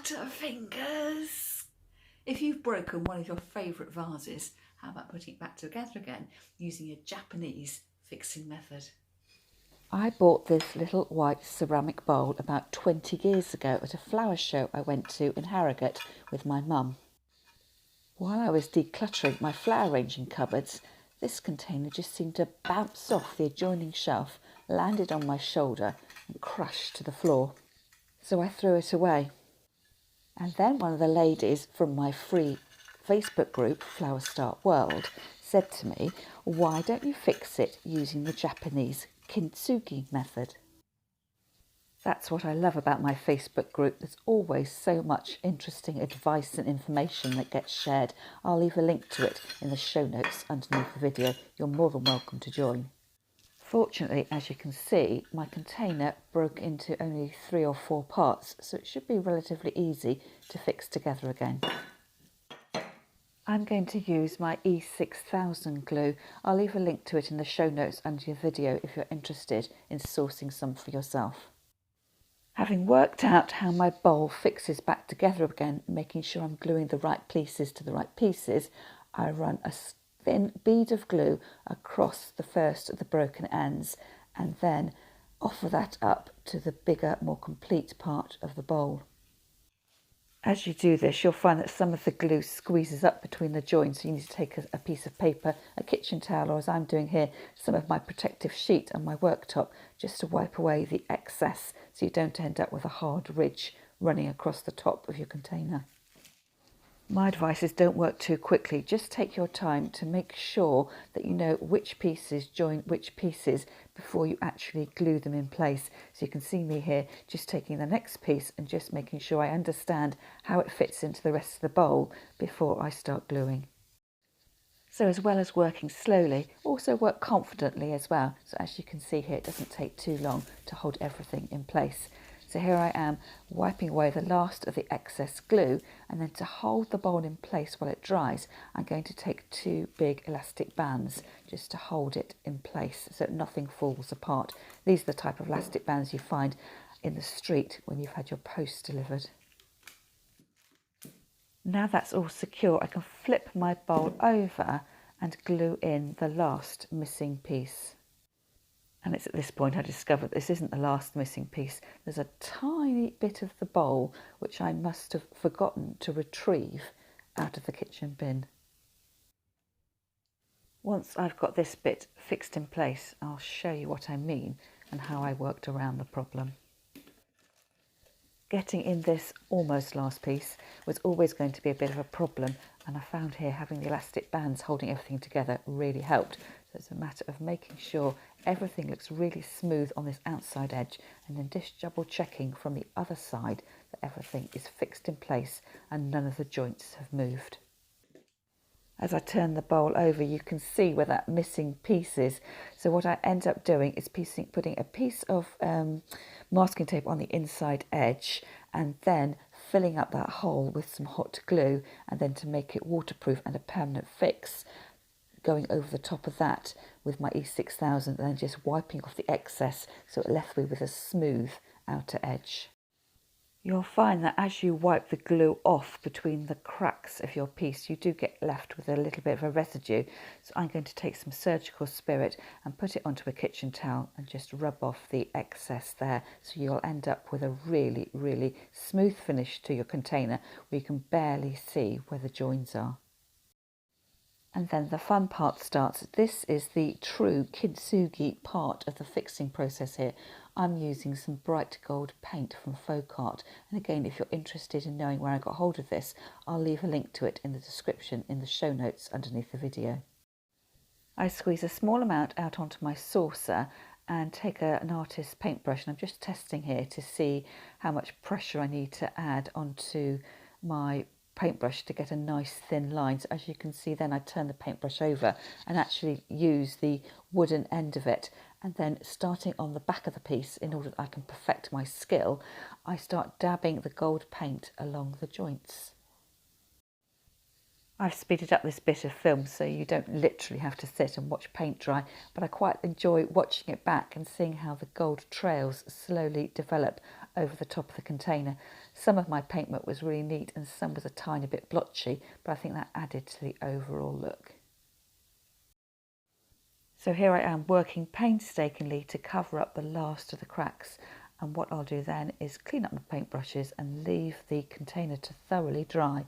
Butterfingers! If you've broken one of your favourite vases, how about putting it back together again using a Japanese fixing method? I bought this little white ceramic bowl about 20 years ago at a flower show I went to in Harrogate with my mum. While I was decluttering my flower arranging cupboards, this container just seemed to bounce off the adjoining shelf, landed on my shoulder and crashed to the floor. So I threw it away. And then one of the ladies from my free Facebook group, Flower Start World, said to me, why don't you fix it using the Japanese Kintsugi method? That's what I love about my Facebook group. There's always so much interesting advice and information that gets shared. I'll leave a link to it in the show notes underneath the video. You're more than welcome to join. Fortunately, as you can see, my container broke into only 3 or 4 parts, so it should be relatively easy to fix together again. I'm going to use my E6000 glue. I'll leave a link to it in the show notes under your video if you're interested in sourcing some for yourself. Having worked out how my bowl fixes back together again, making sure I'm gluing the right pieces to the right pieces, I run a thin bead of glue across the first of the broken ends and then offer that up to the bigger, more complete part of the bowl. As you do this, you'll find that some of the glue squeezes up between the joints, so you need to take a piece of paper, a kitchen towel, or as I'm doing here, some of my protective sheet on my worktop, just to wipe away the excess so you don't end up with a hard ridge running across the top of your container. My advice is don't work too quickly. Just take your time to make sure that you know which pieces join which pieces before you actually glue them in place. So you can see me here just taking the next piece and just making sure I understand how it fits into the rest of the bowl before I start gluing. So as well as working slowly, also work confidently as well. So as you can see here, it doesn't take too long to hold everything in place. So here I am wiping away the last of the excess glue, and then to hold the bowl in place while it dries, I'm going to take 2 big elastic bands just to hold it in place so that nothing falls apart. These are the type of elastic bands you find in the street when you've had your post delivered. Now that's all secure, I can flip my bowl over and glue in the last missing piece. And it's at this point I discovered this isn't the last missing piece. There's a tiny bit of the bowl which I must have forgotten to retrieve out of the kitchen bin. Once I've got this bit fixed in place, I'll show you what I mean and how I worked around the problem. Getting in this almost last piece was always going to be a bit of a problem, and I found here having the elastic bands holding everything together really helped. So it's a matter of making sure everything looks really smooth on this outside edge and then just double checking from the other side that everything is fixed in place and none of the joints have moved. As I turn the bowl over, you can see where that missing piece is. So what I end up doing is putting a piece of masking tape on the inside edge and then filling up that hole with some hot glue, and then to make it waterproof and a permanent fix, going over the top of that with my E6000 and then just wiping off the excess so it left me with a smooth outer edge. You'll find that as you wipe the glue off between the cracks of your piece, you do get left with a little bit of a residue. So I'm going to take some surgical spirit and put it onto a kitchen towel and just rub off the excess there. So you'll end up with a really, really smooth finish to your container where you can barely see where the joins are. And then the fun part starts. This is the true Kintsugi part of the fixing process here. I'm using some bright gold paint from Folk Art. And again, if you're interested in knowing where I got hold of this, I'll leave a link to it in the description in the show notes underneath the video. I squeeze a small amount out onto my saucer and take an artist's paintbrush, and I'm just testing here to see how much pressure I need to add onto my paintbrush to get a nice thin line. So as you can see, then I turn the paintbrush over and actually use the wooden end of it, and then starting on the back of the piece, in order that I can perfect my skill, I start dabbing the gold paint along the joints. I've speeded up this bit of film so you don't literally have to sit and watch paint dry, but I quite enjoy watching it back and seeing how the gold trails slowly develop over the top of the container. Some of my paintwork was really neat and some was a tiny bit blotchy, but I think that added to the overall look. So here I am working painstakingly to cover up the last of the cracks, and what I'll do then is clean up my paintbrushes and leave the container to thoroughly dry.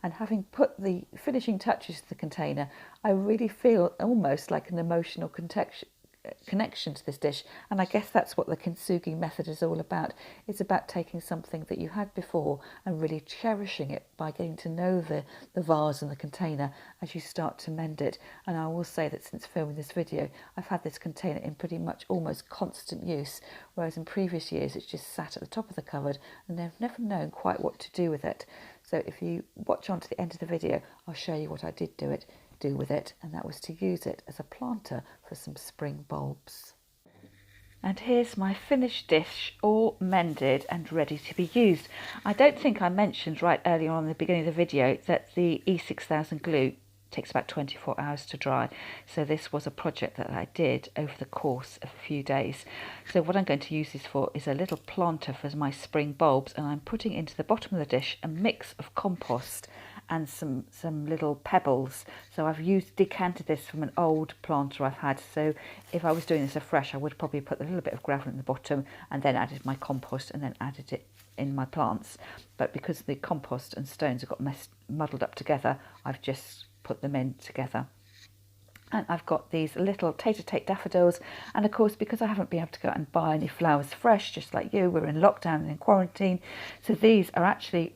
And having put the finishing touches to the container, I really feel almost like an emotional connection to this dish, and I guess that's what the Kintsugi method is all about. It's about taking something that you had before and really cherishing it by getting to know the vase and the container as you start to mend it. And I will say that since filming this video, I've had this container in pretty much almost constant use, whereas in previous years it's just sat at the top of the cupboard and I've never known quite what to do with it. So if you watch on to the end of the video, I'll show you what I did do with it, and that was to use it as a planter for some spring bulbs. And here's my finished dish, all mended and ready to be used. I don't think I mentioned right earlier on in the beginning of the video that the E6000 glue takes about 24 hours to dry. So this was a project that I did over the course of a few days. So what I'm going to use this for is a little planter for my spring bulbs, and I'm putting into the bottom of the dish a mix of compost and some little pebbles. So I've decanted this from an old planter I've had. So if I was doing this afresh, I would probably put a little bit of gravel in the bottom and then added my compost and then added it in my plants. But because the compost and stones have got muddled up together, I've just put them in together. And I've got these little tater-tate daffodils, and of course because I haven't been able to go out and buy any flowers fresh, just like you, we're in lockdown and in quarantine, so these are actually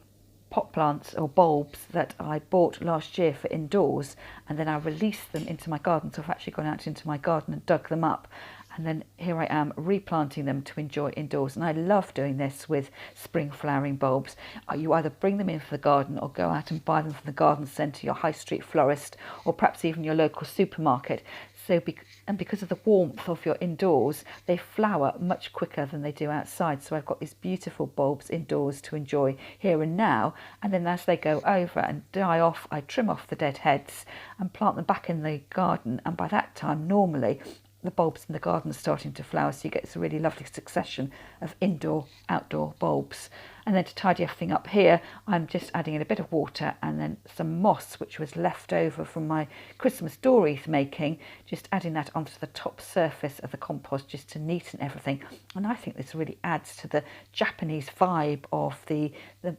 pot plants or bulbs that I bought last year for indoors, and then I released them into my garden. So I've actually gone out into my garden and dug them up, and then here I am replanting them to enjoy indoors. And I love doing this with spring flowering bulbs. You either bring them in for the garden or go out and buy them from the garden centre, your high street florist, or perhaps even your local supermarket. So because of the warmth of your indoors, they flower much quicker than they do outside. So I've got these beautiful bulbs indoors to enjoy here and now. And then as they go over and die off, I trim off the dead heads and plant them back in the garden. And by that time, normally, the bulbs in the garden are starting to flower, so you get this really lovely succession of indoor-outdoor bulbs. And then to tidy everything up here, I'm just adding in a bit of water and then some moss, which was left over from my Christmas door wreath making, just adding that onto the top surface of the compost just to neaten everything. And I think this really adds to the Japanese vibe of the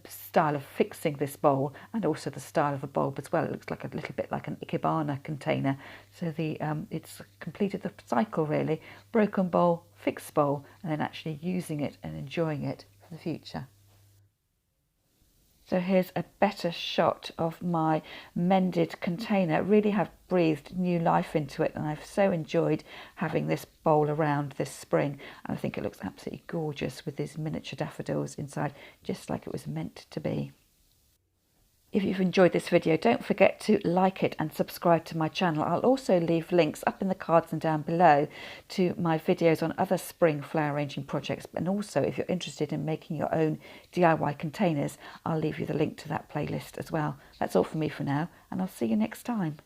style of fixing this bowl, and also the style of the bulb as well. It looks like a little bit like an ikebana container. So it's completed the cycle really: broken bowl, fixed bowl, and then actually using it and enjoying it for the future. So here's a better shot of my mended container. It really have breathed new life into it, and I've so enjoyed having this bowl around this spring. And I think it looks absolutely gorgeous with these miniature daffodils inside, just like it was meant to be. If you've enjoyed this video, don't forget to like it and subscribe to my channel. I'll also leave links up in the cards and down below to my videos on other spring flower arranging projects. And also, if you're interested in making your own DIY containers, I'll leave you the link to that playlist as well. That's all from me for now, and I'll see you next time.